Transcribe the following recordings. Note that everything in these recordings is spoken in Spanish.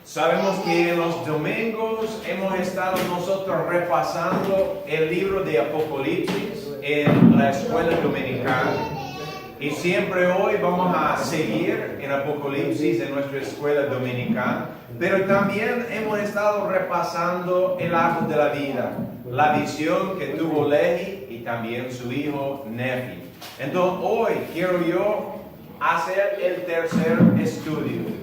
Sabemos que en los domingos hemos estado nosotros repasando el libro de Apocalipsis en la escuela dominical. Y siempre hoy vamos a seguir en Apocalipsis en nuestra escuela dominical. Pero también hemos estado repasando el árbol de la vida, la visión que tuvo Lehi y también su hijo Nefi. Entonces hoy quiero yo hacer el tercer estudio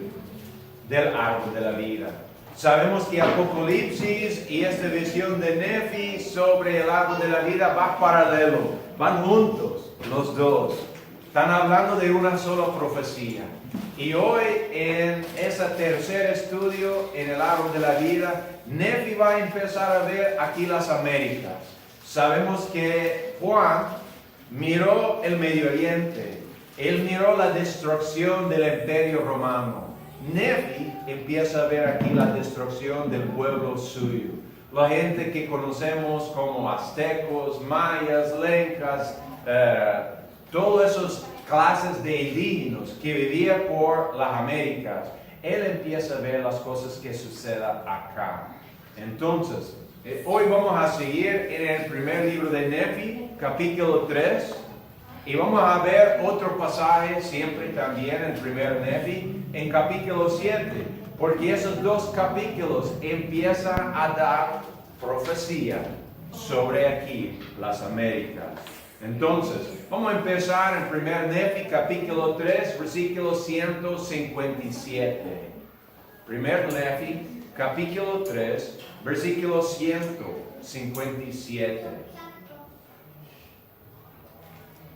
del árbol de la vida. Sabemos que Apocalipsis y esta visión de Nefi sobre el árbol de la vida va paralelo, van juntos los dos. Están hablando de una sola profecía. Y hoy en ese tercer estudio en el árbol de la vida, Nefi va a empezar a ver aquí las Américas. Sabemos que Juan miró el Medio Oriente, él miró la destrucción del Imperio Romano. Nefi empieza a ver aquí la destrucción del pueblo suyo. La gente que conocemos como aztecos, mayas, lencas, todas esas clases de indígenas que vivían por las Américas. Él empieza a ver las cosas que suceden acá. Entonces, hoy vamos a seguir en el primer libro de Nefi, capítulo 3. Y vamos a ver otro pasaje, siempre también en primer Nefi, en capítulo 7, porque esos dos capítulos empiezan a dar profecía sobre aquí, las Américas. Entonces, vamos a empezar en primer Nefi, capítulo 3, versículo 157. Primer Nefi, capítulo 3, versículo 157.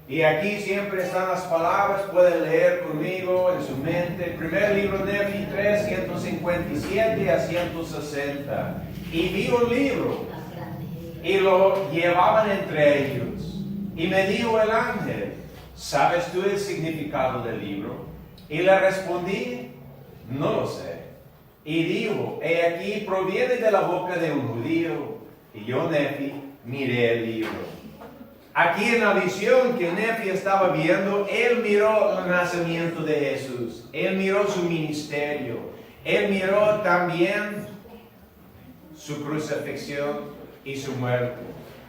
Y aquí siempre están las palabras, pueden leer conmigo en su mente. Primer libro de Nefi 3, 157 a 160. Y vi un libro, y lo llevaban entre ellos. Y me dijo el ángel, ¿sabes tú el significado del libro? Y le respondí, no lo sé. Y dijo, he aquí proviene de la boca de un judío. Y yo, Nefi, miré el libro. Aquí en la visión que Nefi estaba viendo, él miró el nacimiento de Jesús, él miró su ministerio, él miró también su crucifixión y su muerte.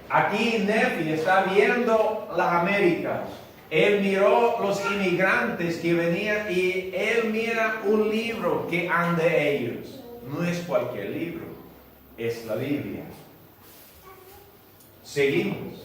Aquí Nefi está viendo las Américas, él miró los inmigrantes que venían y él mira un libro que anda de ellos. No es cualquier libro, es la Biblia. Seguimos.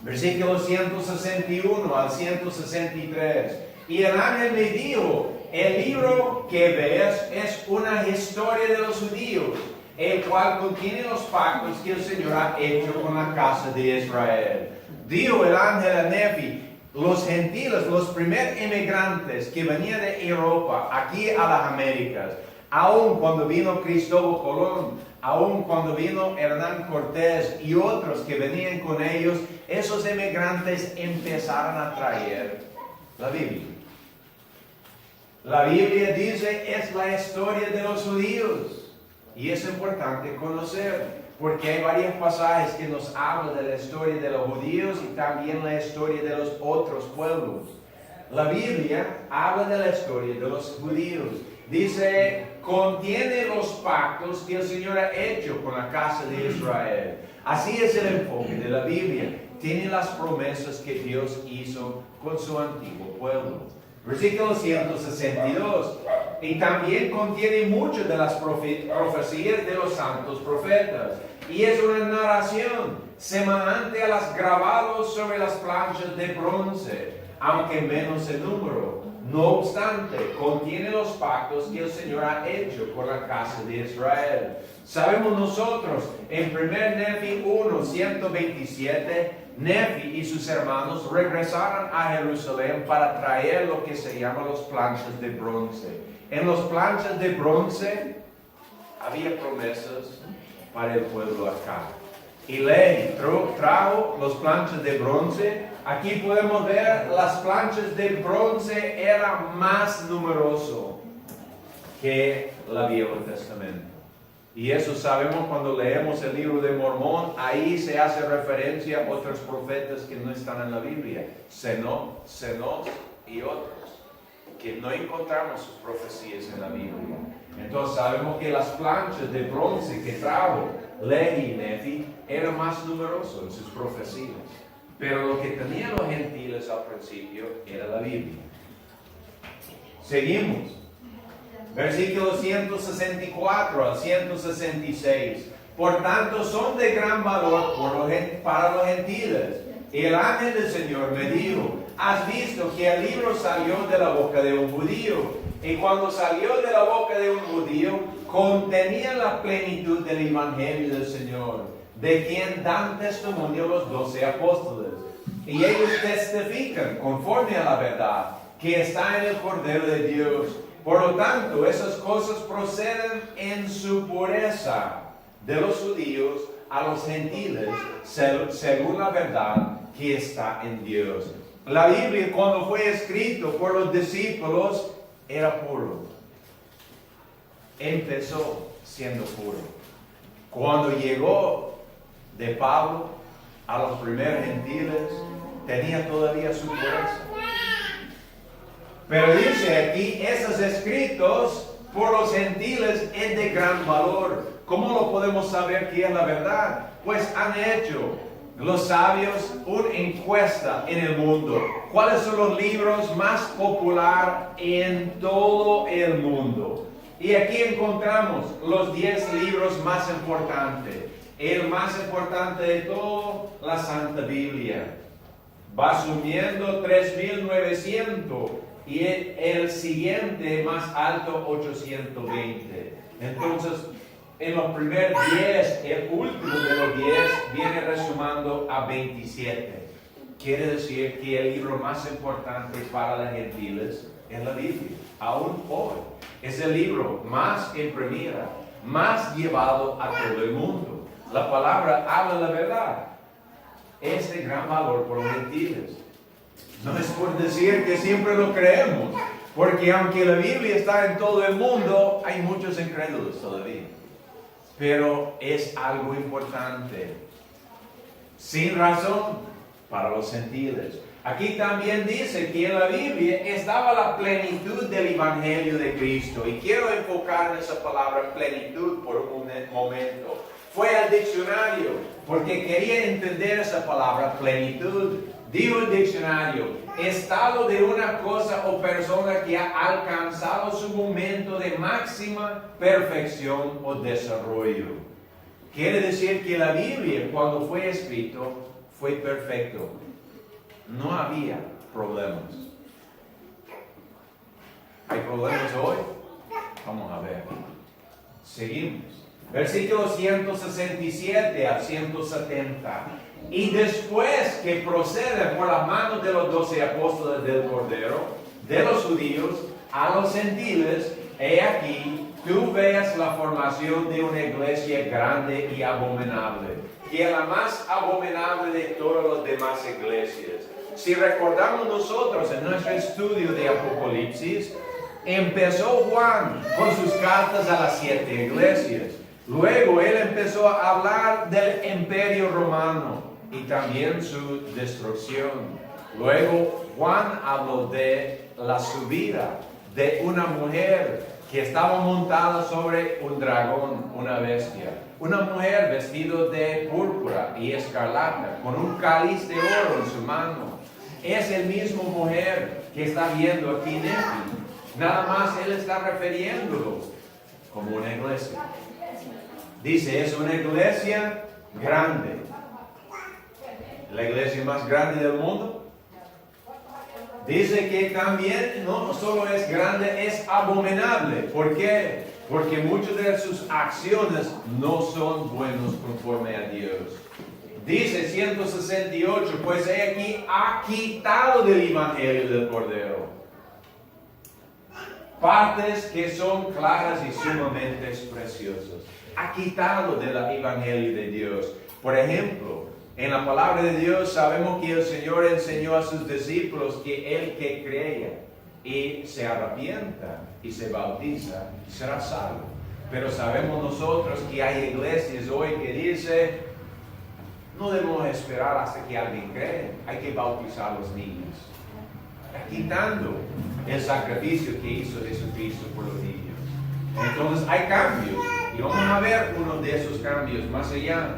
Versículo 161 al 163. Y el ángel me dijo, el libro que ves es una historia de los judíos, el cual contiene los pactos que el Señor ha hecho con la casa de Israel. Dijo el ángel a Nefi, los gentiles, los primeros inmigrantes que venían de Europa, aquí a las Américas, aun cuando vino Cristóbal Colón, aun cuando vino Hernán Cortés y otros que venían con ellos, esos inmigrantes empezaron a traer la Biblia. La Biblia dice es la historia de los judíos y es importante conocer porque hay varios pasajes que nos hablan de la historia de los judíos y también la historia de los otros pueblos. La Biblia habla de la historia de los judíos. Dice, contiene los pactos que el Señor ha hecho con la casa de Israel. Así es el enfoque de la Biblia. Tiene las promesas que Dios hizo con su antiguo pueblo. Versículo 162. Y también contiene muchas de las profecías de los santos profetas. Y es una narración semejante a las grabados sobre las planchas de bronce, aunque menos en número. No obstante, contiene los pactos que el Señor ha hecho con la casa de Israel. Sabemos nosotros, en 1 Nefi 1, 127, Nefi y sus hermanos regresaron a Jerusalén para traer lo que se llama las planchas de bronce. En las planchas de bronce había promesas para el pueblo acá. Y Lehi trajo las planchas de bronce. Aquí podemos ver las planchas de bronce eran más numeroso que el Viejo Testamento. Y eso sabemos cuando leemos el libro de Mormón, ahí se hace referencia a otros profetas que no están en la Biblia, Zenos y otros, que no encontramos sus profecías en la Biblia. Entonces sabemos que las planchas de bronce que trajo Lehi y Nefi eran más numerosos en sus profecías. Pero lo que tenían los gentiles al principio era la Biblia. Seguimos. Versículos 164 al 166. Por tanto, son de gran valor para los gentiles. Y el ángel del Señor me dijo, has visto que el libro salió de la boca de un judío. Y cuando salió de la boca de un judío, contenía la plenitud del evangelio del Señor, de quien dan testimonio los 12 apóstoles. Y ellos testifican conforme a la verdad que está en el Cordero de Dios. Por lo tanto, esas cosas proceden en su pureza de los judíos a los gentiles, según la verdad que está en Dios. La Biblia, cuando fue escrito por los discípulos, era puro. Empezó siendo puro. Cuando llegó de Pablo a los primeros gentiles, tenía todavía su pureza. Pero dice aquí, esos escritos por los gentiles es de gran valor. ¿Cómo lo podemos saber que es la verdad? Pues han hecho los sabios una encuesta en el mundo. ¿Cuáles son los libros más populares en todo el mundo? Y aquí encontramos los 10 libros más importantes. El más importante de todo, la Santa Biblia. Va subiendo 3.900 y el siguiente más alto 820. Entonces, en los primeros 10, el último de los 10 viene resumando a 27. Quiere decir que el libro más importante para los gentiles es la Biblia. Aún hoy es el libro más imprimido, más llevado a todo el mundo. La palabra habla la verdad. Es de gran valor por los gentiles. No es por decir que siempre lo creemos, porque aunque la Biblia está en todo el mundo, hay muchos incrédulos todavía. Pero es algo importante, sin razón, para los gentiles. Aquí también dice que en la Biblia estaba la plenitud del Evangelio de Cristo. Y quiero enfocar en esa palabra plenitud por un momento. Fue al diccionario, porque quería entender esa palabra plenitud. Digo el diccionario, estado de una cosa o persona que ha alcanzado su momento de máxima perfección o desarrollo. Quiere decir que la Biblia, cuando fue escrito, fue perfecto. No había problemas. ¿Hay problemas hoy? Vamos a ver. Seguimos. Versículos 167 a 170. Y después que procede por las manos de los 12 apóstoles del Cordero, de los judíos a los gentiles, he aquí, tú veas la formación de una iglesia grande y abominable, que es la más abominable de todas las demás iglesias. Si recordamos nosotros en nuestro estudio de Apocalipsis, empezó Juan con sus cartas a las 7 iglesias. Luego él empezó a hablar del imperio romano y también su destrucción. Luego Juan habló de la subida de una mujer que estaba montada sobre un dragón, una bestia. Una mujer vestida de púrpura y escarlata, con un cáliz de oro en su mano. Es el mismo mujer que está viendo aquí Nefi. Nada más él está refiriéndolo como una iglesia. Dice, es una iglesia grande. La iglesia más grande del mundo. Dice que también no solo es grande, es abominable. ¿Por qué? Porque muchas de sus acciones no son buenos conforme a Dios. Dice 168, pues he aquí ha quitado del evangelio del Cordero partes que son claras y sumamente preciosas. Ha quitado del evangelio de Dios. Por ejemplo, en la palabra de Dios sabemos que el Señor enseñó a sus discípulos que el que crea y se arrepienta y se bautiza será salvo. Pero sabemos nosotros que hay iglesias hoy que dicen, no debemos esperar hasta que alguien cree, hay que bautizar a los niños. Está quitando el sacrificio que hizo Jesucristo por los niños. Entonces hay cambios, y vamos a ver uno de esos cambios más allá.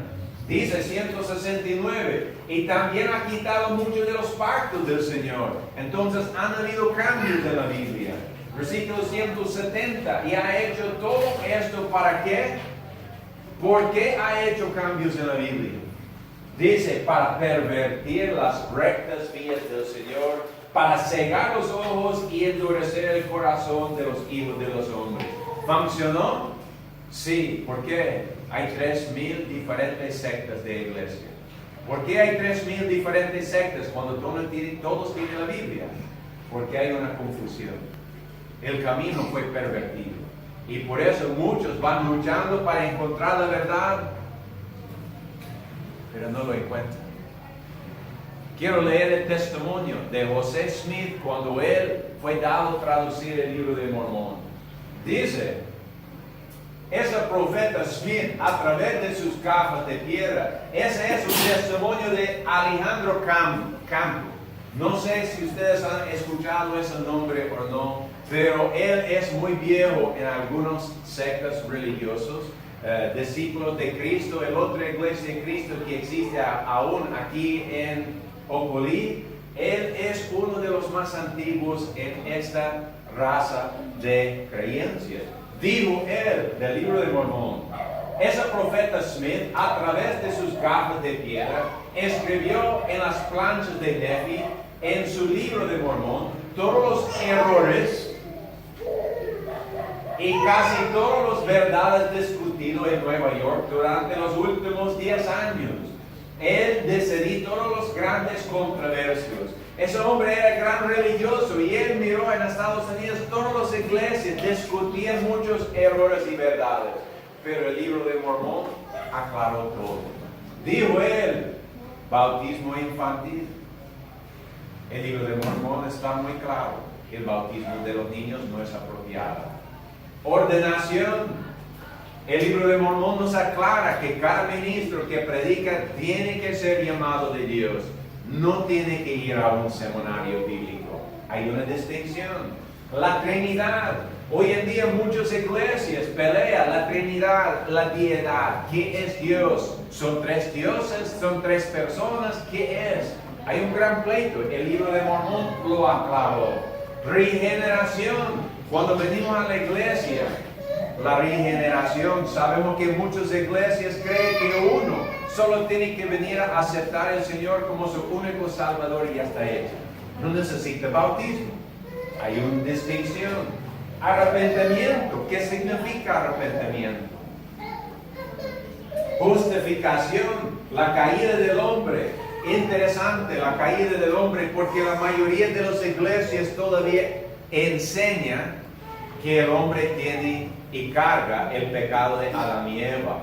Dice 169, y también ha quitado muchos de los pactos del Señor. Entonces han habido cambios en la Biblia. Versículo 170, y ha hecho todo esto ¿para qué? ¿Por qué ha hecho cambios en la Biblia? Dice, para pervertir las rectas vías del Señor, para cegar los ojos y endurecer el corazón de los hijos de los hombres. ¿Funcionó? Sí. ¿Por qué? Hay 3,000 diferentes sectas de iglesia. ¿Por qué hay 3,000 diferentes sectas cuando todos tienen la Biblia? Porque hay una confusión. El camino fue pervertido. Y por eso muchos van luchando para encontrar la verdad, pero no lo encuentran. Quiero leer el testimonio de José Smith cuando él fue dado a traducir el libro de Mormón. Dice, ese profeta Smith, a través de sus cajas de piedra, ese es un testimonio de Alejandro Campo. No sé si ustedes han escuchado ese nombre o no, pero él es muy viejo en algunos sectas religiosos, discípulos de Cristo. El otra iglesia de Cristo que existe aún aquí en Ocolí, él es uno de los más antiguos en esta raza de creencias. Dijo él del libro de Mormón, ese profeta Smith, a través de sus gafas de piedra, escribió en las planchas de Nefi, en su libro de Mormón, todos los errores y casi todas las verdades discutidas en Nueva York durante los últimos 10 años. Él decidió todos los grandes controversios. Ese hombre era gran religioso y él miró en Estados Unidos todas las iglesias discutían muchos errores y verdades. Pero el libro de Mormón aclaró todo. Dijo él, bautismo infantil. El libro de Mormón está muy claro. El bautismo de los niños no es apropiado. Ordenación. El libro de Mormón nos aclara que cada ministro que predica tiene que ser llamado de Dios. No tiene que ir a un seminario bíblico. Hay una distinción. La Trinidad. Hoy en día muchas iglesias pelean la Trinidad, la deidad. ¿Qué es Dios? ¿Son 3 dioses? ¿Son 3 personas? ¿Qué es? Hay un gran pleito. El libro de Mormón lo aclaró. Regeneración. Cuando venimos a la iglesia, la regeneración, sabemos que muchas iglesias creen que uno solo tiene que venir a aceptar al Señor como su único Salvador y ya está hecho. No necesita bautismo. Hay una distinción. Arrepentimiento. ¿Qué significa arrepentimiento? Justificación. La caída del hombre. Interesante la caída del hombre porque la mayoría de las iglesias todavía enseña que el hombre tiene y carga el pecado de Adán y Eva.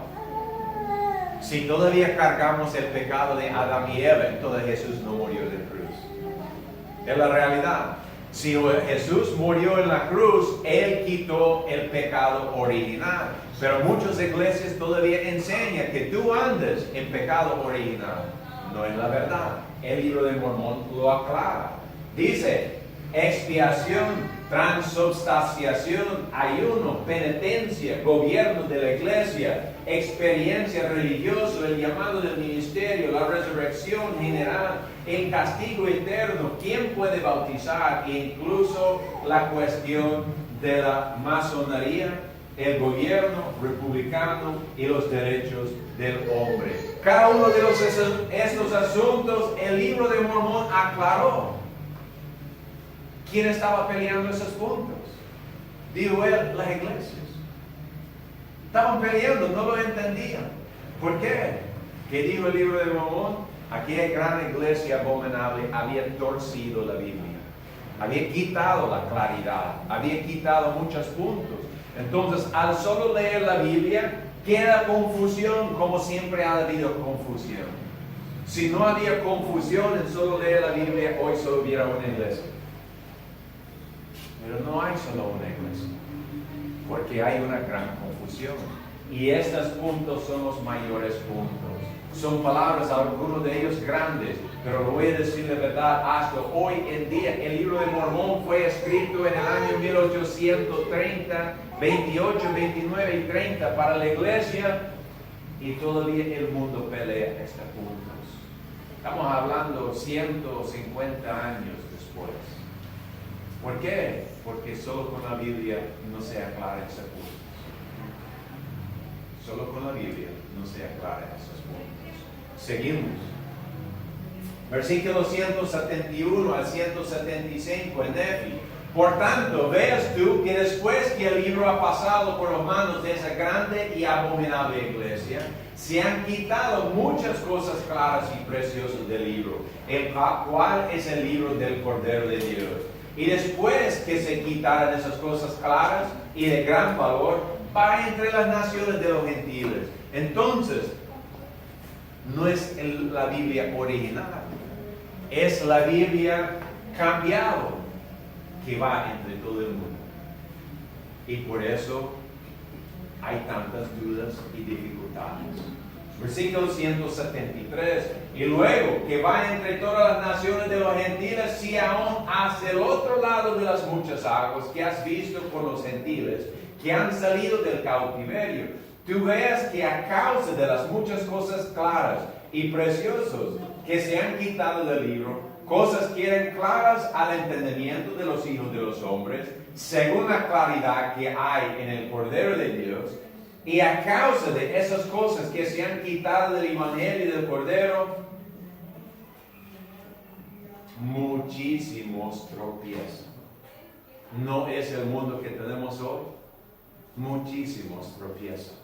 Si todavía cargamos el pecado de Adán y Eva, entonces Jesús no murió en la cruz. Es la realidad. Si Jesús murió en la cruz, Él quitó el pecado original. Pero muchas iglesias todavía enseñan que tú andes en pecado original. No es la verdad. El libro de Mormón lo aclara. Dice, expiación, transubstanciación, ayuno, penitencia, gobierno de la iglesia, experiencia religiosa, el llamado del ministerio, la resurrección general, el castigo eterno, quién puede bautizar, e incluso la cuestión de la masonería, el gobierno republicano y los derechos del hombre. Cada uno de estos asuntos el libro de Mormón aclaró. ¿Quién estaba peleando esos puntos? Dijo él, las iglesias. Estaban peleando, no lo entendían. ¿Por qué? ¿Qué dijo el libro de Mormón? Aquella gran iglesia abominable había torcido la Biblia. Había quitado la claridad. Había quitado muchos puntos. Entonces, al solo leer la Biblia, queda confusión, como siempre ha habido confusión. Si no había confusión en solo leer la Biblia, hoy solo hubiera una iglesia. Pero no hay solo una iglesia. porque hay una gran confusión. Y estos puntos son los mayores puntos. Son palabras, algunos de ellos grandes, pero lo voy a decir de verdad, hasta hoy en día, el libro de Mormón fue escrito en el año 1830, 28, 29 y 30 para la iglesia, y todavía el mundo pelea estos puntos. Estamos hablando 150 años después. ¿Por qué? Porque solo con la Biblia no se aclara ese punto. Solo con la Biblia no se aclara esos puntos. Seguimos. Versículos 171 al 175 en Nefi. Por tanto, veas tú que después que el libro ha pasado por las manos de esa grande y abominable iglesia, se han quitado muchas cosas claras y preciosas del libro, el cual es el libro del Cordero de Dios. Y después que se quitaran esas cosas claras y de gran valor, va entre las naciones de los gentiles. Entonces, no es la Biblia original, es la Biblia cambiada que va entre todo el mundo. Y por eso hay tantas dudas y dificultades. Versículo 173. Y luego que va entre todas las naciones de los gentiles, si aún hacia el otro lado de las muchas aguas que has visto por los gentiles, que han salido del cautiverio, tú veas que a causa de las muchas cosas claras y preciosas que se han quitado del libro, cosas que eran claras al entendimiento de los hijos de los hombres, según la claridad que hay en el Cordero de Dios, y a causa de esas cosas que se han quitado del Evangelio y del Cordero, muchísimos tropiezan. ¿No es el mundo que tenemos hoy? Muchísimos tropiezan.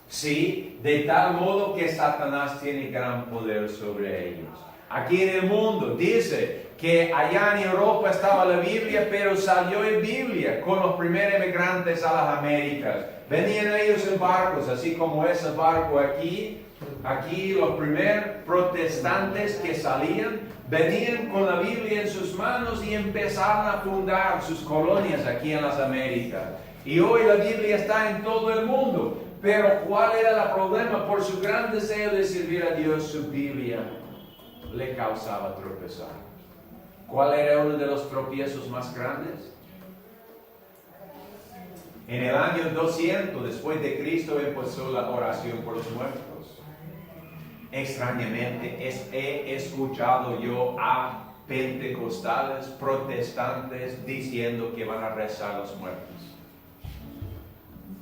Sí, de tal modo que Satanás tiene gran poder sobre ellos. Aquí en el mundo dice que allá en Europa estaba la Biblia, pero salió en Biblia con los primeros emigrantes a las Américas. Venían ellos en barcos, así como ese barco aquí. Aquí los primeros protestantes que salían, venían con la Biblia en sus manos y empezaron a fundar sus colonias aquí en las Américas. Y hoy la Biblia está en todo el mundo. Pero ¿cuál era el problema? Por su gran deseo de servir a Dios, su Biblia le causaba tropezar. ¿Cuál era uno de los tropiezos más grandes? En el año 200 después de Cristo empezó la oración por los muertos. Extrañamente he escuchado yo a pentecostales, protestantes diciendo que van a rezar a los muertos.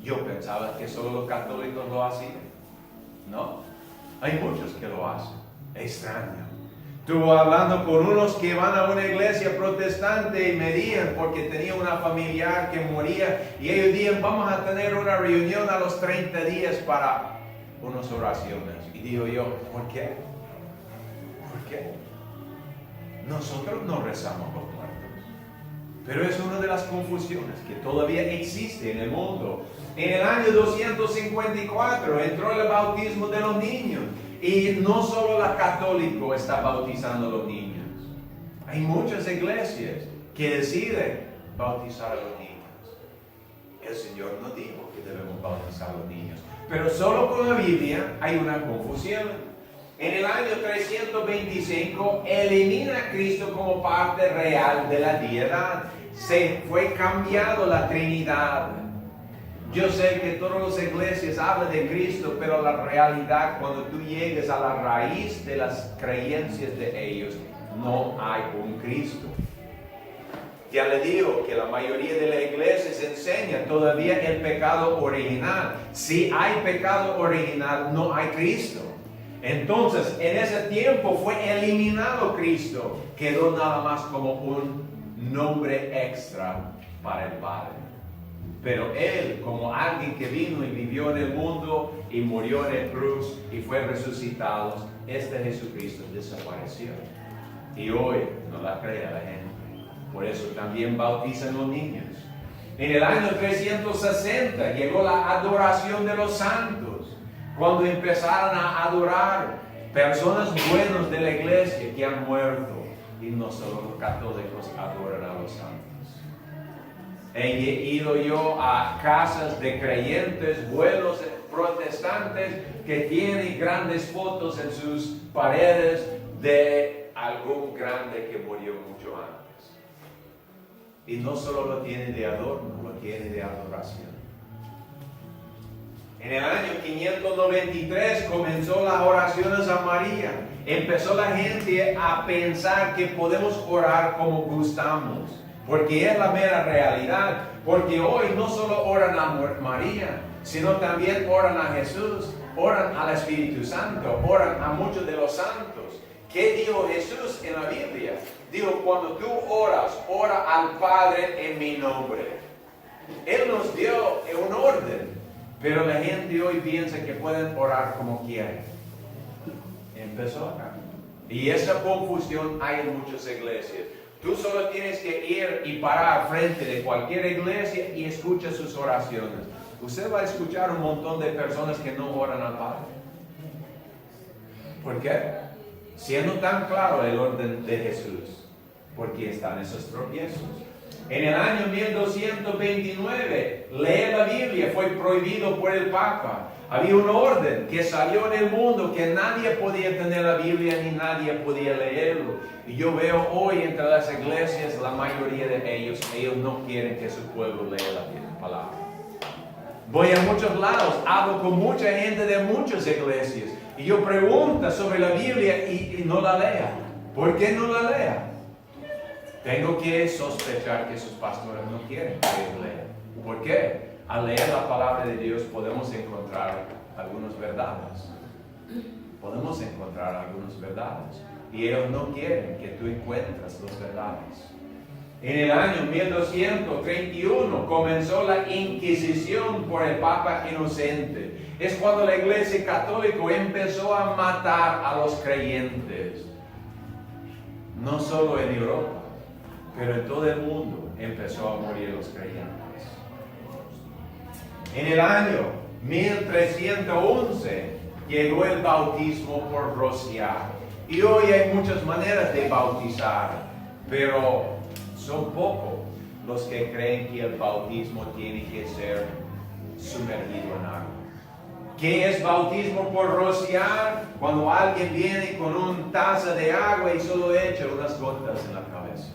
Yo pensaba que solo los católicos lo hacían. No, hay muchos que lo hacen. Extraño. Estuve hablando con unos que van a una iglesia protestante y me dijeron, porque tenía una familiar que moría, y ellos dijeron, vamos a tener una reunión a los 30 días para unas oraciones. Y digo yo, ¿por qué? ¿Por qué? Nosotros no rezamos los muertos. Pero es una de las confusiones que todavía existe en el mundo. En el año 254 entró el bautismo de los niños. Y no solo la católica está bautizando a los niños. Hay muchas iglesias que deciden bautizar a los niños. El Señor no dijo que debemos bautizar a los niños. Pero solo con la Biblia hay una confusión. En el año 325 elimina a Cristo como parte real de la deidad. Se fue cambiado la Trinidad. Yo sé que todas las iglesias hablan de Cristo, pero la realidad, cuando tú llegues a la raíz de las creencias de ellos, no hay un Cristo. Ya le digo que la mayoría de las iglesias enseña todavía el pecado original. Si hay pecado original, no hay Cristo. Entonces, en ese tiempo fue eliminado Cristo. Quedó nada más como un nombre extra para el Padre. Pero Él, como alguien que vino y vivió en el mundo y murió en el cruz y fue resucitado, este Jesucristo desapareció. Y hoy no la cree la gente. Por eso también bautizan los niños. En el año 360 llegó la adoración de los santos. Cuando empezaron a adorar personas buenas de la iglesia que han muerto. Y no solo los católicos adoran a los santos. He ido yo a casas de creyentes, vuelos protestantes que tienen grandes fotos en sus paredes de algún grande que murió mucho antes. Y no solo lo tiene de adorno, lo tiene de adoración. En el año 593 comenzó las oraciones a María. Empezó la gente a pensar que podemos orar como gustamos, porque es la mera realidad. Porque hoy no solo oran a María, sino también oran a Jesús, oran al Espíritu Santo, oran a muchos de los santos. ¿Qué dijo Jesús en la Biblia? Dijo, cuando tú oras, ora al Padre en mi nombre. Él nos dio un orden, pero la gente hoy piensa que pueden orar como quieren. Empezó acá. Y esa confusión hay en muchas iglesias. Tú solo tienes que ir y parar frente de cualquier iglesia y escucha sus oraciones. Usted va a escuchar un montón de personas que no oran al Padre. ¿Por qué? Siendo tan claro el orden de Jesús, porque están esos tropiezos. En el año 1229, leer la Biblia fue prohibido por el Papa. Había un orden que salió en el mundo que nadie podía tener la Biblia ni nadie podía leerlo. Y yo veo hoy entre las iglesias, la mayoría de ellos no quieren que su pueblo lea la palabra. Voy a muchos lados, hablo con mucha gente de muchas iglesias y yo pregunto sobre la Biblia y no la lea. ¿Por qué no la lea? Tengo que sospechar que sus pastores no quieren que ellos lean. ¿Por qué? Al leer la palabra de Dios podemos encontrar algunas verdades. Podemos encontrar algunas verdades. Y ellos no quieren que tú encuentres las verdades. En el año 1231 comenzó la Inquisición por el Papa Inocente. Es cuando la Iglesia Católica empezó a matar a los creyentes. No solo en Europa, pero en todo el mundo empezó a morir los creyentes. En el año 1311 llegó el bautismo por rociar. Y hoy hay muchas maneras de bautizar, pero son pocos los que creen que el bautismo tiene que ser sumergido en agua. ¿Qué es bautismo por rociar? Cuando alguien viene con una taza de agua y solo echa unas gotas en la cabeza.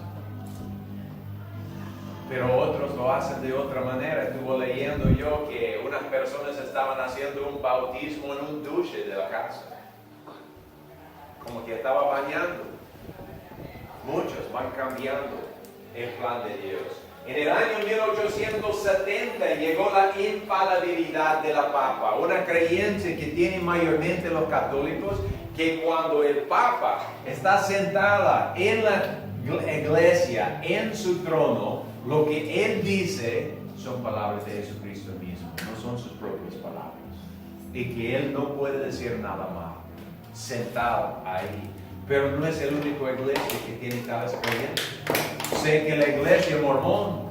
Pero otros lo hacen de otra manera. Estuve leyendo yo que unas personas estaban haciendo un bautismo en un duche de la casa. Como que estaba bañando. Muchos van cambiando el plan de Dios. En el año 1870 llegó la infalibilidad de la Papa, una creencia que tienen mayormente los católicos, que cuando el Papa está sentada en la iglesia, en su trono, lo que él dice son palabras de Jesucristo mismo, no son sus propias palabras. Y que él no puede decir nada más, sentado ahí. Pero no es el único iglesia que tiene tales creencias. Sé que la iglesia mormón,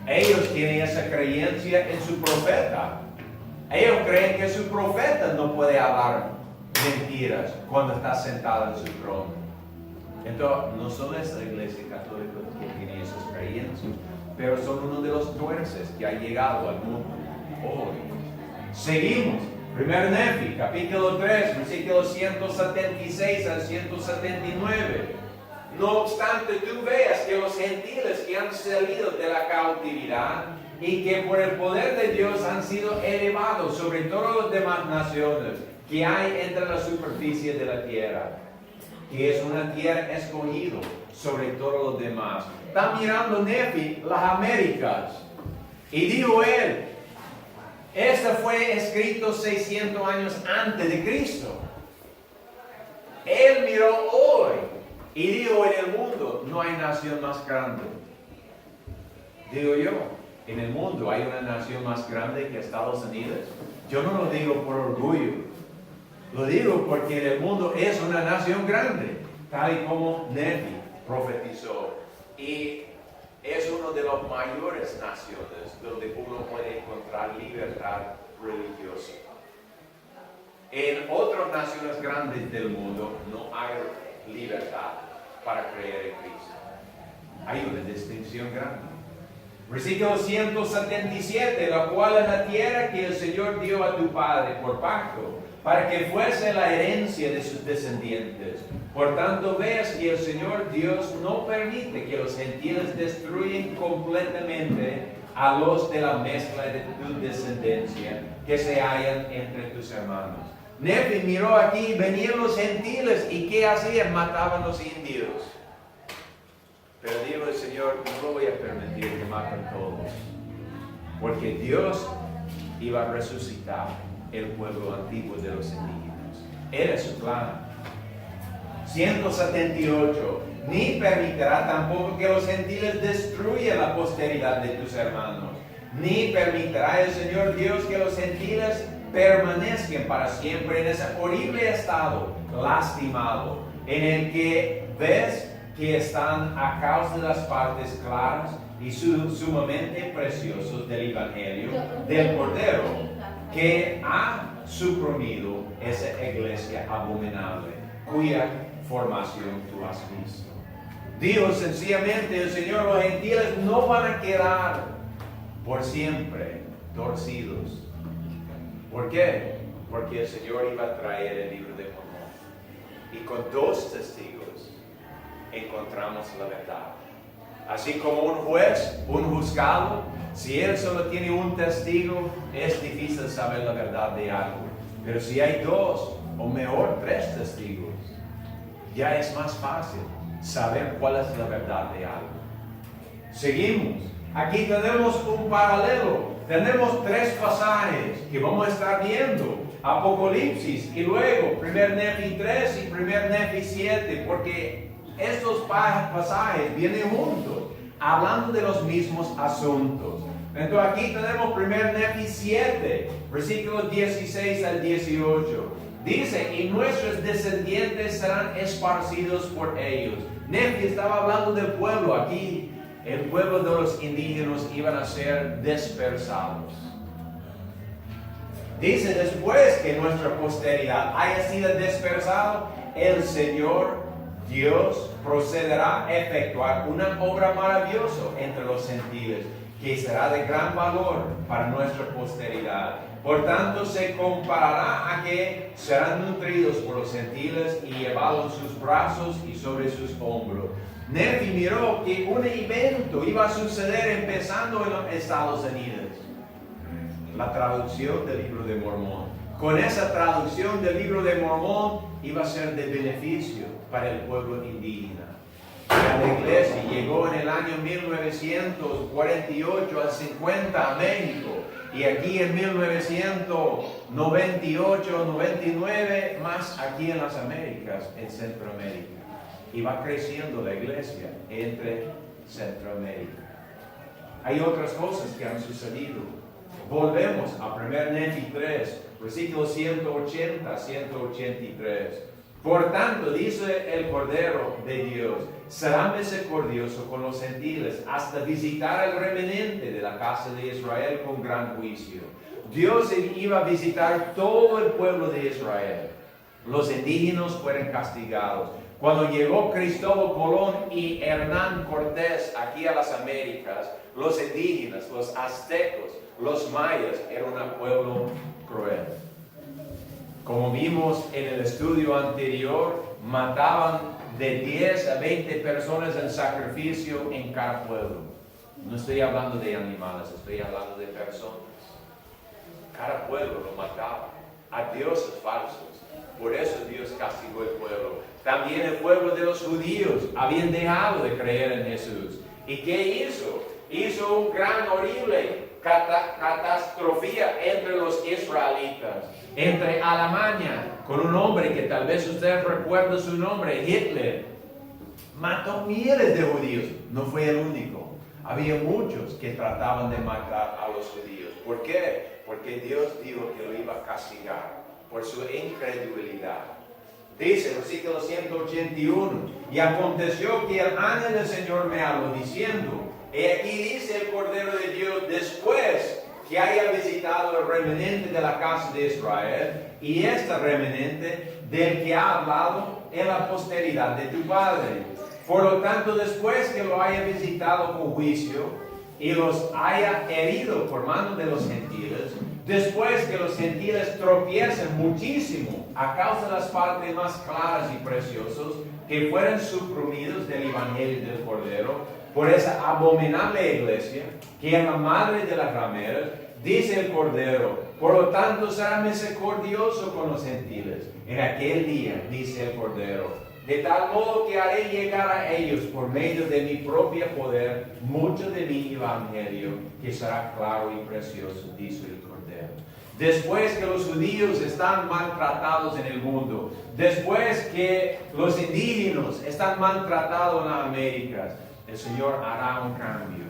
ellos tienen esa creencia en su profeta. Ellos creen que su profeta no puede hablar mentiras cuando está sentado en su trono. Entonces, no solo es la iglesia católica que tiene esas creencias, pero son uno de los tuerces que ha llegado al mundo hoy. Seguimos. 1 Nefi, capítulo 3, versículos 176 al 179. No obstante, tú veas que los gentiles que han salido de la cautividad y que por el poder de Dios han sido elevados sobre todas las demás naciones que hay entre la superficie de la tierra, que es una tierra escogida sobre todos los demás. Está mirando Nefi las Américas y dijo él, este fue escrito 600 años antes de Cristo. Él miró hoy y dijo, en el mundo no hay nación más grande. Digo yo, en el mundo hay una nación más grande que Estados Unidos. Yo no lo digo por orgullo. Lo digo porque en el mundo es una nación grande, tal y como Nefi profetizó. Y es una de las mayores naciones donde uno puede encontrar libertad religiosa. En otras naciones grandes del mundo no hay libertad para creer en Cristo. Hay una distinción grande. Versículo 177, la cual es la tierra que el Señor dio a tu padre por pacto, para que fuese la herencia de sus descendientes. Por tanto, veas que el Señor Dios no permite que los gentiles destruyan completamente a los de la mezcla de tu descendencia que se hallan entre tus hermanos. Nefi miró aquí, venían los gentiles y ¿qué hacían? Mataban los indios. Pero dijo el Señor, no lo voy a permitir que maten todos, porque Dios iba a resucitar el pueblo antiguo de los indígenas. Era su plan. 178. Ni permitirá tampoco que los gentiles destruyan la posteridad de tus hermanos. Ni permitirá el Señor Dios que los gentiles permanezcan para siempre en ese horrible estado lastimado, en el que ves que están a causa de las partes claras y sumamente preciosos del Evangelio del Cordero, que ha suprimido esa iglesia abominable, cuya formación tú has visto. Dijo sencillamente el Señor, los gentiles no van a quedar por siempre torcidos. ¿Por qué? Porque el Señor iba a traer el libro de Mormón. Y con 2 testigos encontramos la verdad. Así como un juez, un juzgado, si él solo tiene un testigo, es difícil saber la verdad de algo. Pero si hay 2 o mejor 3 testigos, ya es más fácil saber cuál es la verdad de algo. Seguimos. Aquí tenemos un paralelo. Tenemos 3 pasajes que vamos a estar viendo. Apocalipsis y luego 1 Nefi 3 y 1 Nefi 7, porque estos pasajes vienen juntos, hablando de los mismos asuntos. Entonces aquí tenemos 1 Nefi 7, versículos 16 al 18. Dice, y nuestros descendientes serán esparcidos por ellos. Nefi estaba hablando del pueblo. Aquí el pueblo de los indígenas iban a ser dispersados. Dice, después que nuestra posteridad haya sido dispersada, el Señor Dios procederá a efectuar una obra maravillosa entre los gentiles, que será de gran valor para nuestra posteridad. Por tanto, se comparará a que serán nutridos por los gentiles y llevados en sus brazos y sobre sus hombros. Nefi miró que un evento iba a suceder empezando en los Estados Unidos. La traducción del libro de Mormón. Con esa traducción del libro de Mormón iba a ser de beneficio para el pueblo indígena. La iglesia llegó en el año 1948 al 50 a México. Y aquí en 1998-99 más aquí en las Américas, en Centroamérica. Y va creciendo la iglesia entre Centroamérica. Hay otras cosas que han sucedido. Volvemos a 1 Nefi 3, versículos 180 a 183. Por tanto, dice el Cordero de Dios, será misericordioso con los gentiles hasta visitar al remanente de la casa de Israel con gran juicio. Dios iba a visitar todo el pueblo de Israel. Los indígenas fueron castigados. Cuando llegó Cristóbal Colón y Hernán Cortés aquí a las Américas, los indígenas, los aztecos, los mayas, eran un pueblo cruel. Como vimos en el estudio anterior, mataban de 10 a 20 personas en sacrificio en cada pueblo. No estoy hablando de animales, estoy hablando de personas. Cada pueblo lo mataba a dioses falsos. Por eso Dios castigó el pueblo. También el pueblo de los judíos habían dejado de creer en Jesús. ¿Y qué hizo? Hizo un gran, horrible catastrofía entre los israelitas. Entre Alemania, con un hombre que tal vez usted recuerda su nombre, Hitler. Mató miles de judíos. No fue el único. Había muchos que trataban de matar a los judíos. ¿Por qué? Porque Dios dijo que lo iba a castigar por su incredulidad. Dice, versículo 181, y aconteció que el ángel del Señor me habló diciendo, y aquí dice el Cordero de Dios, después que haya visitado el remanente de la casa de Israel, y este remanente del que ha hablado en la posteridad de tu padre. Por lo tanto, después que lo haya visitado con juicio, y los haya herido por mano de los gentiles, después que los gentiles tropiecen muchísimo a causa de las partes más claras y preciosas que fueron suprimidos del Evangelio del Cordero, por esa abominable iglesia, que es la madre de las rameras, dice el Cordero, por lo tanto será misericordioso con los gentiles. En aquel día, dice el Cordero, de tal modo que haré llegar a ellos por medio de mi propio poder mucho de mi evangelio, que será claro y precioso, dice el Cordero. Después que los judíos están maltratados en el mundo, después que los indígenas están maltratados en las Américas, el Señor hará un cambio.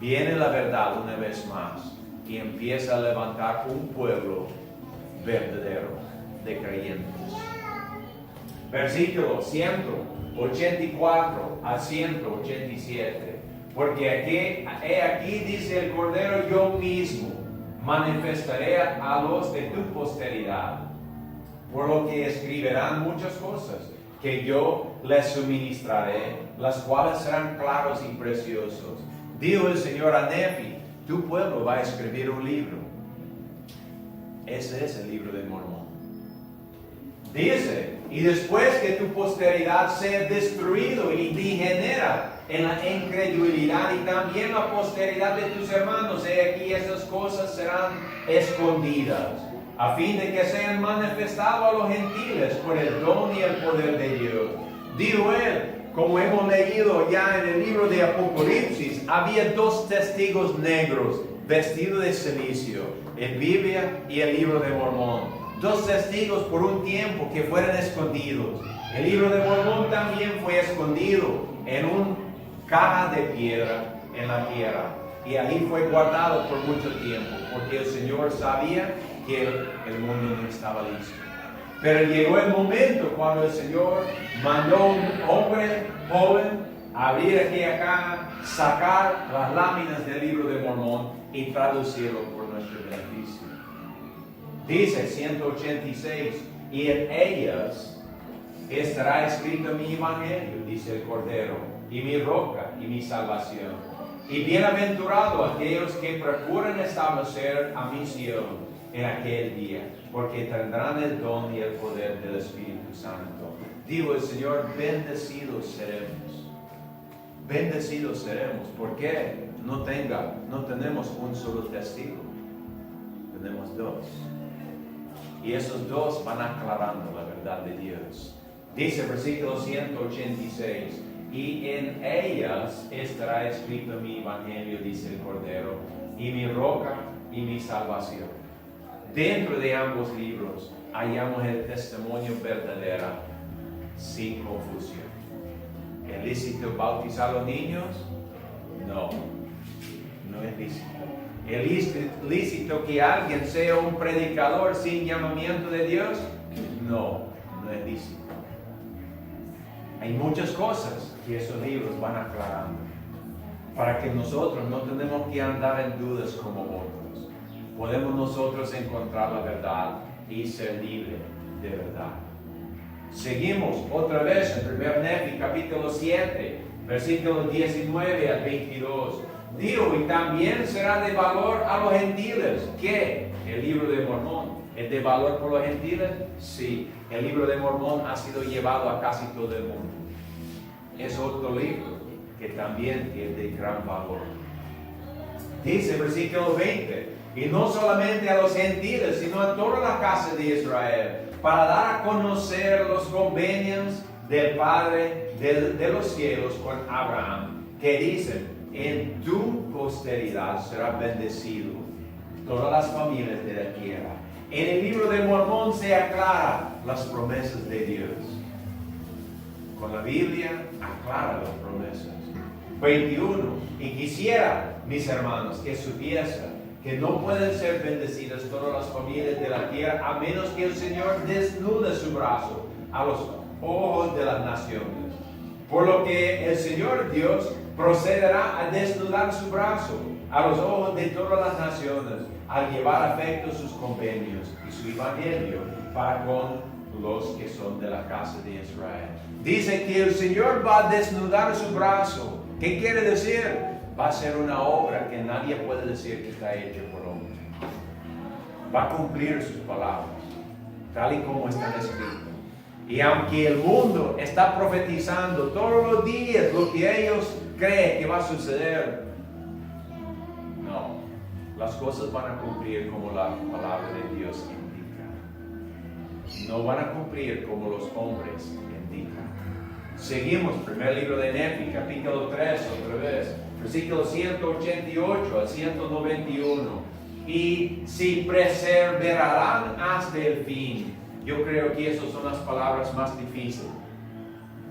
Viene la verdad una vez más y empieza a levantar un pueblo verdadero de creyentes. Versículo 184 a 187. Porque aquí dice el Cordero, yo mismo manifestaré a los de tu posteridad, por lo que escribirán muchas cosas que yo les suministraré, las cuales serán claros y preciosos. Dijo el Señor a Nefi, tu pueblo va a escribir un libro. Ese es el libro de Mormón. Dice, y después que tu posteridad sea destruido y degenera en la incredulidad y también la posteridad de tus hermanos, he aquí esas cosas serán escondidas, a fin de que sean manifestados a los gentiles por el don y el poder de Dios. Dijo él, como hemos leído ya en el libro de Apocalipsis, había dos testigos negros vestidos de silicio, el Biblia y el libro de Mormón. Dos testigos por un tiempo que fueron escondidos. El libro de Mormón también fue escondido en una caja de piedra en la tierra. Y ahí fue guardado por mucho tiempo, porque el Señor sabía que el mundo no estaba listo. Pero llegó el momento cuando el Señor mandó a un hombre joven a abrir aquella caja, sacar las láminas del libro de Mormón y traducirlo por nuestro beneficio. Dice 186, y en ellas estará escrito mi evangelio, dice el Cordero, y mi roca y mi salvación. Y bienaventurado aquellos que procuran establecer a mi Sion en aquel día, porque tendrán el don y el poder del Espíritu Santo. Digo el Señor, bendecidos seremos. Bendecidos seremos. ¿Por qué? No tenemos un solo testigo. Tenemos dos. Y esos dos van aclarando la verdad de Dios. Dice versículo 186, y en ellas estará escrito mi evangelio, dice el Cordero, y mi roca y mi salvación. Dentro de ambos libros hallamos el testimonio verdadero, sin confusión. ¿Es lícito bautizar a los niños? No, no es lícito. ¿Es lícito que alguien sea un predicador sin llamamiento de Dios? No, no es lícito. Hay muchas cosas que esos libros van aclarando, para que nosotros no tenemos que andar en dudas como otros. Podemos nosotros encontrar la verdad y ser libres de verdad. Seguimos otra vez en 1 Nefi capítulo 7, versículos 19 al 22. Digo, y también será de valor a los gentiles. ¿Qué? El libro de Mormón. ¿Es de valor por los gentiles? Sí. El libro de Mormón ha sido llevado a casi todo el mundo. Es otro libro que también es de gran valor. Dice versículo 20, y no solamente a los gentiles, sino a toda la casa de Israel, para dar a conocer los convenios del Padre de los cielos con Abraham, que dicen, en tu posteridad será bendecido todas las familias de la tierra. En el libro de Mormón se aclara las promesas de Dios. Con la Biblia aclara las promesas. 21. Y quisiera, mis hermanos, que supiesen que no pueden ser bendecidas todas las familias de la tierra a menos que el Señor desnude su brazo a los ojos de las naciones. Por lo que el Señor Dios procederá a desnudar su brazo a los ojos de todas las naciones, al llevar a efecto sus convenios y su evangelio para con los que son de la casa de Israel. Dice que el Señor va a desnudar su brazo. ¿Qué quiere decir? va a ser una obra que nadie puede decir que está hecha por hombre. Va a cumplir sus palabras, tal y como están escritas. Y aunque el mundo está profetizando todos los días lo que ellos creen que va a suceder, no, las cosas van a cumplir como la palabra de Dios indica. No van a cumplir como los hombres indican. Seguimos, primer libro de Nefi, capítulo 3, otra vez, versículos 188 al 191. Y si perseverarán hasta el fin. Yo creo que esas son las palabras más difíciles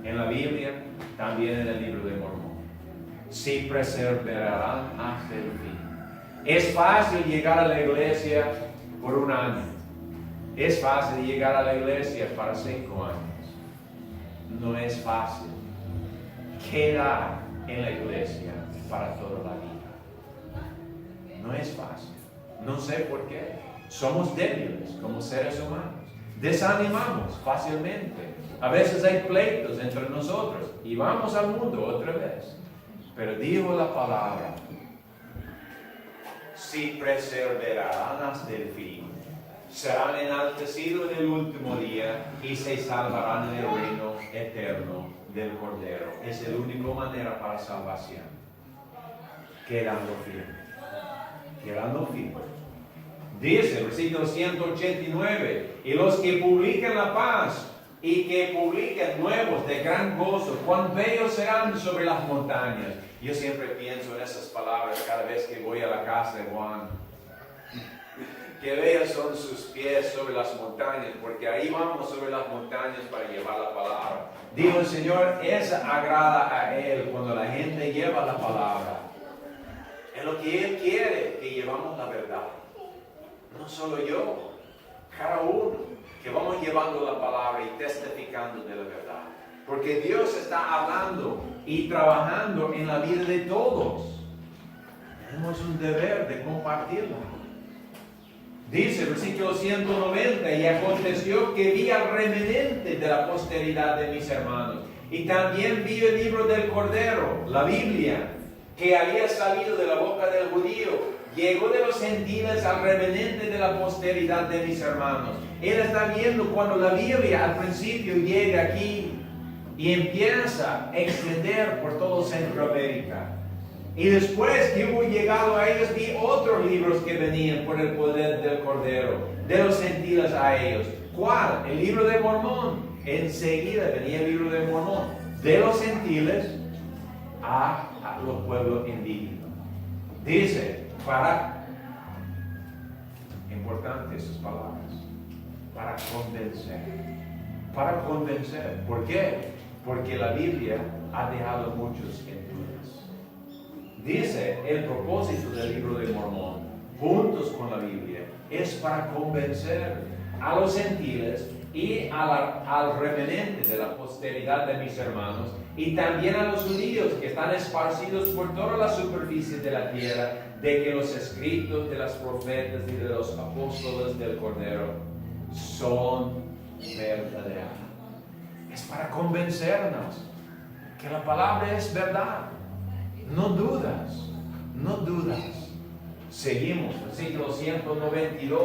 en la Biblia, también en el libro de Mormón. Si perseverarán hasta el fin. Es fácil llegar a la iglesia por un año. Es fácil llegar a la iglesia para 5 años. No es fácil quedar en la iglesia para toda la vida. No es fácil. No sé por qué. Somos débiles como seres humanos. Desanimamos fácilmente. A veces hay pleitos entre nosotros y vamos al mundo otra vez. Pero dijo la palabra, si perseverarán hasta el fin, serán enaltecidos en el último día y se salvarán en el reino eterno del Cordero. Es la única manera para salvación. Quedando firme. Quedando firme. Dice, versículo 189, y los que publican la paz y que publican nuevos de gran gozo, cuán bellos serán sobre las montañas. Yo siempre pienso en esas palabras cada vez que voy a la casa de Juan. Qué bellos son sus pies sobre las montañas, porque ahí vamos sobre las montañas para llevar la palabra. Digo, el Señor, eso agrada a Él cuando la gente lleva la palabra. Es lo que Él quiere, que llevamos la verdad. No solo yo, cada uno, que vamos llevando la palabra y testificando de la verdad. Porque Dios está hablando y trabajando en la vida de todos. Tenemos un deber de compartirla. Dice, versículo 190, y aconteció que vi al remanente de la posteridad de mis hermanos. Y también vi el libro del Cordero, la Biblia, que había salido de la boca del judío. Llegó de los gentiles al remanente de la posteridad de mis hermanos. Él está viendo cuando la Biblia al principio llega aquí y empieza a extender por todo Centroamérica. Y después que hubo llegado a ellos, vi otros libros que venían por el poder del Cordero, de los gentiles a ellos. ¿Cuál? El libro de Mormón. Enseguida venía el libro de Mormón. De los gentiles a los pueblos indígenas. Dice, importantes esas palabras, para convencer. ¿Por qué? Porque la Biblia ha dejado muchos en dudas. Dice, el propósito del libro de Mormón, juntos con la Biblia, es para convencer a los gentiles y al remanente de la posteridad de mis hermanos, y también a los judíos que están esparcidos por toda la superficie de la tierra, de que los escritos de las profetas y de los apóstoles del Cordero son verdaderos. Es para convencernos que la palabra es verdad. No dudas, no dudas. Seguimos, versículo 192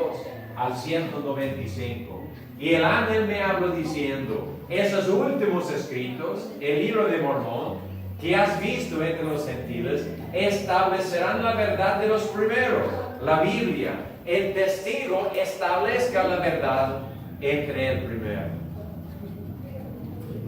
al 195. Y el ángel me habló diciendo, esos últimos escritos, el libro de Mormón, que has visto entre los gentiles, establecerán la verdad de los primeros, la Biblia. El testigo establezca la verdad entre el primero.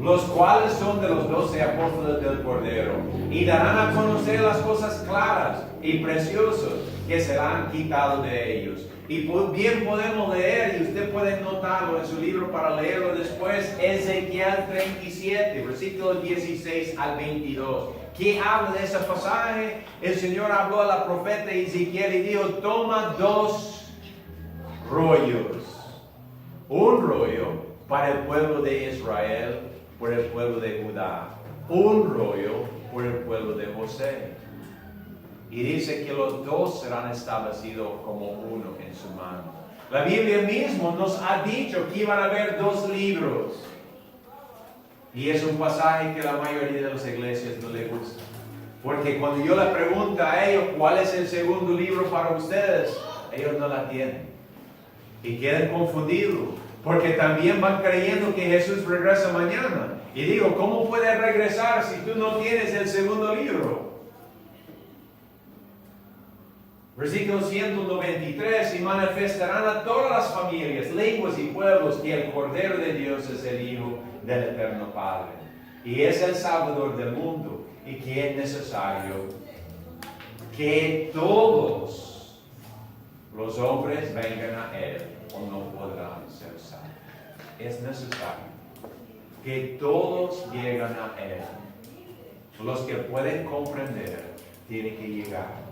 Los cuales son de los 12 apóstoles del Cordero, y darán a conocer las cosas claras y preciosas que serán quitadas de ellos. Y bien podemos leer, y usted puede notarlo en su libro para leerlo después, Ezequiel 37, versículos 16 al 22. ¿Qué habla de ese pasaje? El Señor habló a la profeta Ezequiel y dijo, toma 2 rollos. Un rollo para el pueblo de Israel, por el pueblo de Judá. Un rollo por el pueblo de José. Y dice que los 2 serán establecidos como uno en su mano. La Biblia mismo nos ha dicho que iban a haber 2 libros. Y es un pasaje que la mayoría de las iglesias no le gusta. Porque cuando yo le pregunto a ellos cuál es el segundo libro para ustedes, ellos no la tienen. Y quedan confundidos. Porque también van creyendo que Jesús regresa mañana. Y digo, ¿cómo puede regresar si tú no tienes el segundo libro? Versículo 193, y manifestarán a todas las familias, lenguas y pueblos que el Cordero de Dios es el Hijo del Eterno Padre. Y es el Salvador del mundo. Y que es necesario que todos los hombres vengan a Él o no podrán ser salvos. Es necesario que todos lleguen a Él. Los que pueden comprender tienen que llegar.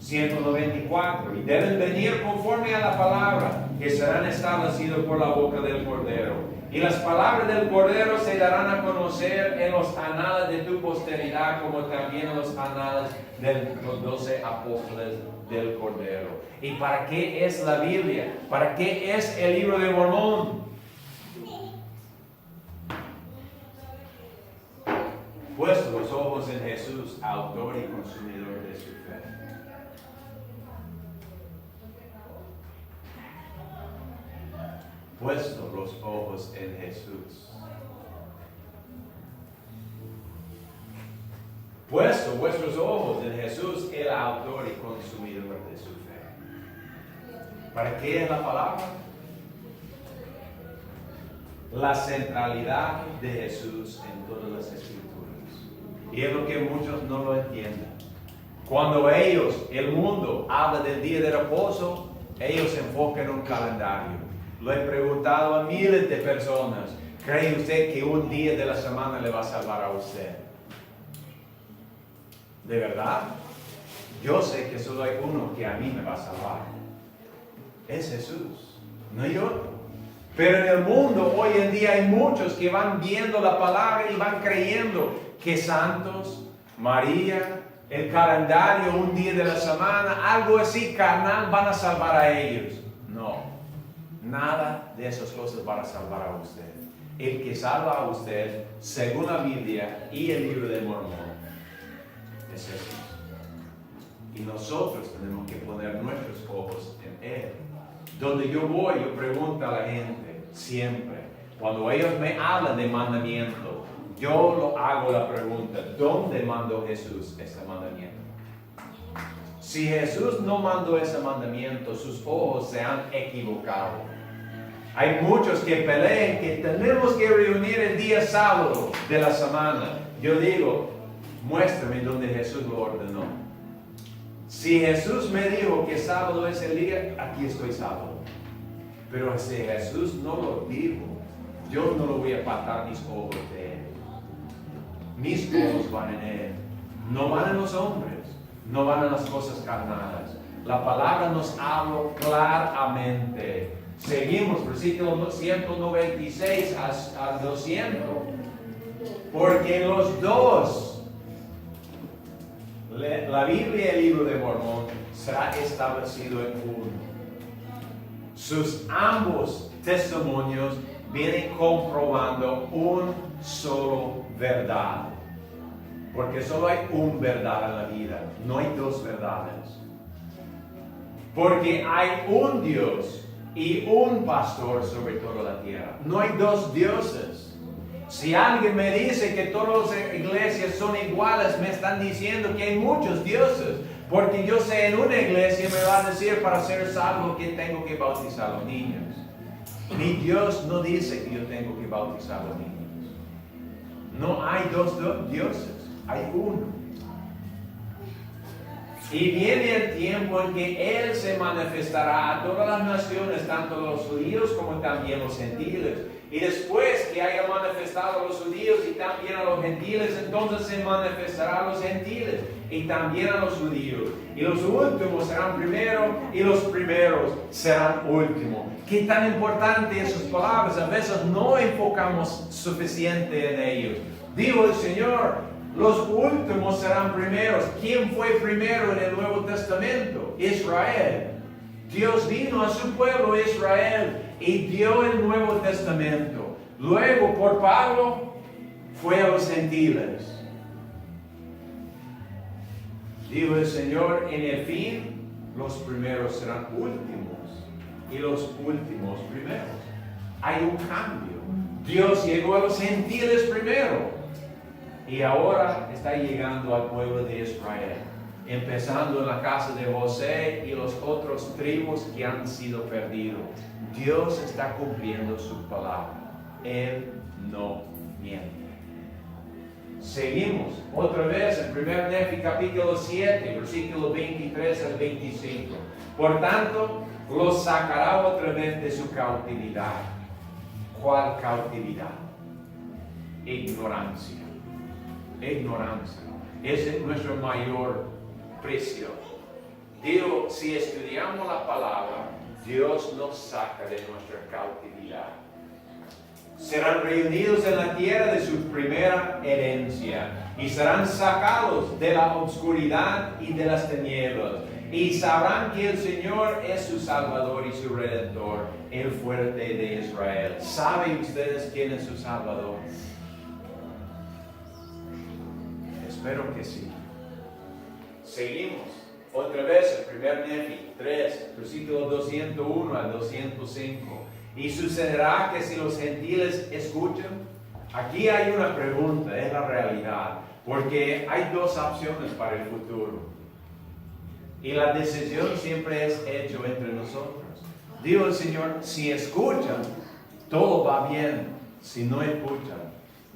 194, y deben venir conforme a la palabra que serán establecidos por la boca del Cordero. Y las palabras del Cordero se darán a conocer en los anales de tu posteridad, como también en los anales de los 12 apóstoles del Cordero. ¿Y para qué es la Biblia? ¿Para qué es el libro de Mormón? Puesto los ojos en Jesús, autor y consumidor de su fe. Puesto los ojos en Jesús. Puesto vuestros ojos en Jesús, el autor y consumidor de su fe. ¿Para qué es la palabra? La centralidad de Jesús en todas las Escrituras. Y es lo que muchos no lo entienden. Cuando ellos, el mundo, habla del día de reposo, ellos se enfocan en un calendario. Lo he preguntado a miles de personas. ¿Cree usted que un día de la semana le va a salvar a usted? ¿De verdad? Yo sé que solo hay uno que a mí me va a salvar. Es Jesús, no hay otro. Pero en el mundo hoy en día hay muchos que van viendo la palabra y van creyendo que santos, María, el calendario, un día de la semana, algo así carnal van a salvar a ellos. No. Nada de esas cosas van a salvar a usted. El que salva a usted, según la Biblia y el libro de Mormón, es Jesús. Y nosotros tenemos que poner nuestros ojos en Él. Donde yo voy, yo pregunto a la gente, siempre, cuando ellos me hablan de mandamiento, yo lo hago la pregunta, ¿dónde mandó Jesús ese mandamiento? Si Jesús no mandó ese mandamiento, sus ojos se han equivocado. Hay muchos que pelean que tenemos que reunir el día sábado de la semana. Yo digo, muéstrame donde Jesús lo ordenó. Si Jesús me dijo que sábado es el día, aquí estoy sábado. Pero si Jesús no lo dijo, yo no lo voy a apartar mis ojos de Él. Mis ojos van en Él. No van en los hombres. No van en las cosas carnales. La palabra nos habla claramente. Seguimos, versículo 196 a 200. Porque los dos, la Biblia y el libro de Mormón, será establecido en uno. Sus ambos testimonios vienen comprobando un solo verdad. Porque solo hay una verdad en la vida, no hay dos verdades. Porque hay un Dios y un pastor sobre toda la tierra. No hay dos dioses. Si alguien me dice que todas las iglesias son iguales, me están diciendo que hay muchos dioses. Porque yo sé, en una iglesia me va a decir para ser salvo que tengo que bautizar a los niños. Mi Dios no dice que yo tengo que bautizar a los niños. No hay dos dioses. Hay uno. Y viene el tiempo en que Él se manifestará a todas las naciones, tanto los judíos como también los gentiles. Y después que haya manifestado a los judíos y también a los gentiles, entonces se manifestará a los gentiles y también a los judíos. Y los últimos serán primeros y los primeros serán últimos. Qué tan importante esas palabras. A veces no enfocamos suficiente en ellos. Dijo el Señor, los últimos serán primeros. ¿Quién fue primero en el Nuevo Testamento? Israel. Dios vino a su pueblo Israel y dio el Nuevo Testamento. Luego por Pablo fue a los gentiles. Dijo el Señor, en el fin, los primeros serán últimos y los últimos primeros. Hay un cambio. Dios llegó a los gentiles primero y ahora está llegando al pueblo de Israel, empezando en la casa de José y los otros tribus que han sido perdidos. Dios está cumpliendo su palabra. Él no miente. Seguimos otra vez en 1 Nefi capítulo 7, versículo 23 al 25. Por tanto, los sacará otra vez de su cautividad. ¿Cuál cautividad? Ignorancia. Ignorancia. Ese es nuestro mayor precio. Digo, si estudiamos la palabra, Dios nos saca de nuestra cautividad. Serán reunidos en la tierra de su primera herencia y serán sacados de la oscuridad y de las tinieblas y sabrán que el Señor es su Salvador y su Redentor, el fuerte de Israel. ¿Saben ustedes quién es su Salvador? Espero que sí. Seguimos otra vez en 1 Nefi 3, versículo 201 al 205. Y sucederá que si los gentiles escuchan, aquí hay una pregunta, es la realidad, porque hay dos opciones para el futuro. Y la decisión siempre es hecha entre nosotros. Dijo el Señor, si escuchan, todo va bien. Si no escuchan,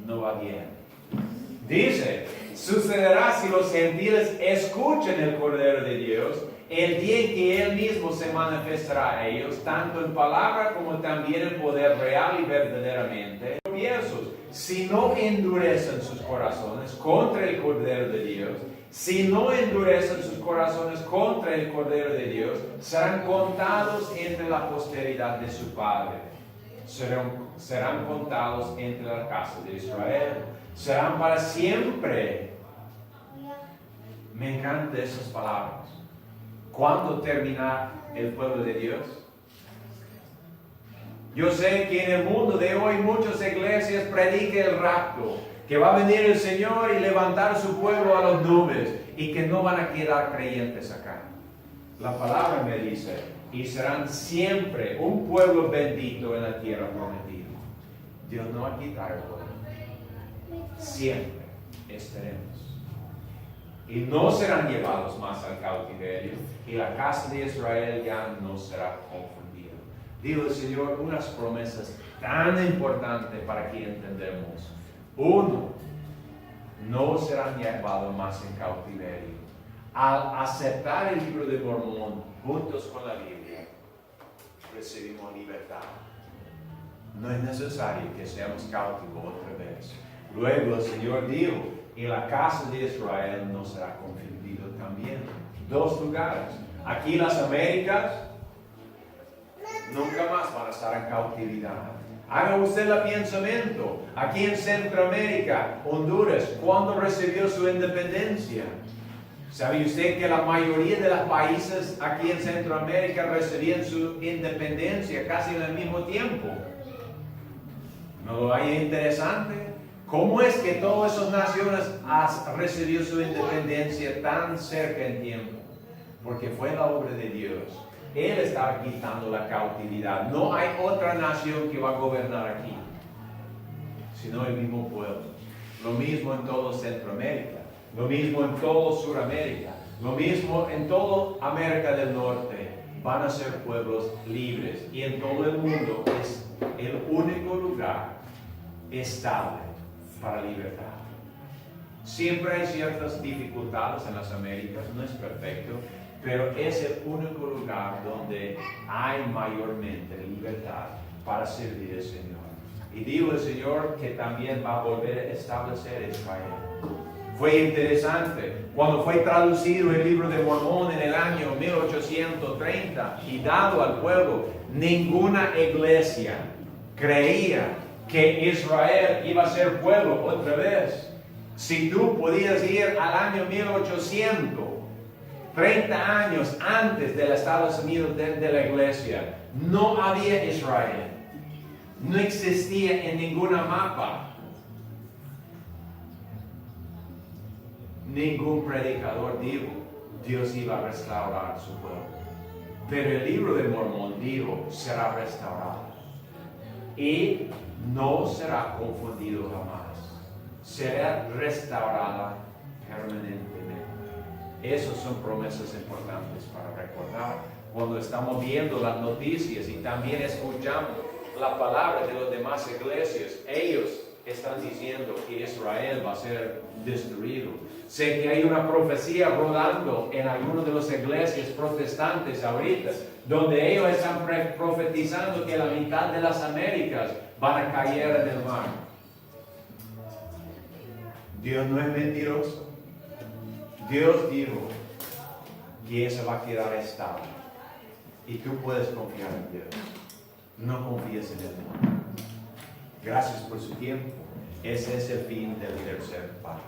no va bien. Dice, sucederá si los gentiles escuchan el Cordero de Dios, el día en que Él mismo se manifestará a ellos, tanto en palabra como también en poder real y verdaderamente. Si no endurecen sus corazones contra el Cordero de Dios, si no endurecen sus corazones contra el Cordero de Dios, serán contados entre la posteridad de su Padre. Serán contados entre la casa de Israel. Serán para siempre. Me encantan esas palabras. ¿Cuándo termina el pueblo de Dios? Yo sé que en el mundo de hoy muchas iglesias predican el rapto, que va a venir el Señor y levantar su pueblo a las nubes y que no van a quedar creyentes acá. La palabra me dice, y serán siempre un pueblo bendito en la tierra prometida. Dios no va a quitar el pueblo. Siempre estaremos. Y no serán llevados más al cautiverio, y la casa de Israel ya no será confundida. Dijo el Señor unas promesas tan importantes para que entendamos. Uno, no serán llevados más en cautiverio. Al aceptar el libro de Mormón juntos con la Biblia, recibimos libertad. No es necesario que seamos cautivos otra vez. Luego el Señor dijo, y la casa de Israel no será confundida también. Dos lugares. Aquí las Américas nunca más van a estar en cautividad. Haga usted el pensamiento. Aquí en Centroamérica, Honduras, ¿cuándo recibió su independencia? ¿Sabe usted que la mayoría de los países aquí en Centroamérica recibían su independencia casi en el mismo tiempo? ¿No lo hay interesante? ¿Cómo es que todas esas naciones han recibido su independencia tan cerca en tiempo? Porque fue la obra de Dios. Él estaba quitando la cautividad. No hay otra nación que va a gobernar aquí, sino el mismo pueblo. Lo mismo en todo Centroamérica, lo mismo en todo Suramérica, lo mismo en toda América del Norte. Van a ser pueblos libres, y en todo el mundo es el único lugar estable para libertad. Siempre hay ciertas dificultades en las Américas, no es perfecto, pero es el único lugar donde hay mayormente libertad para servir al Señor. Y dijo el Señor que también va a volver a establecer Israel. Fue interesante, cuando fue traducido el libro de Mormón en el año 1830 y dado al pueblo, ninguna iglesia creía que Israel iba a ser pueblo otra vez. Si tú podías ir al año 1800, 30 años antes del establecimiento de la iglesia, no había Israel. No existía en ninguna mapa. ningún predicador dijo Dios iba a restaurar su pueblo. Pero el libro de Mormón dijo será restaurado y no será confundido jamás. Será restaurada permanentemente. Esas son promesas importantes para recordar cuando estamos viendo las noticias y también escuchamos la palabra de las demás iglesias. Ellos están diciendo que Israel va a ser destruido. Sé que hay una profecía rodando en algunas de las iglesias protestantes ahorita, donde ellos están profetizando que la mitad de las Américas van a caer en el mar. Dios no es mentiroso. Dios dijo que eso va a quedar estable. Y tú puedes confiar en Dios. No confíes en el mundo. Gracias por su tiempo. Ese es el fin del tercer paso.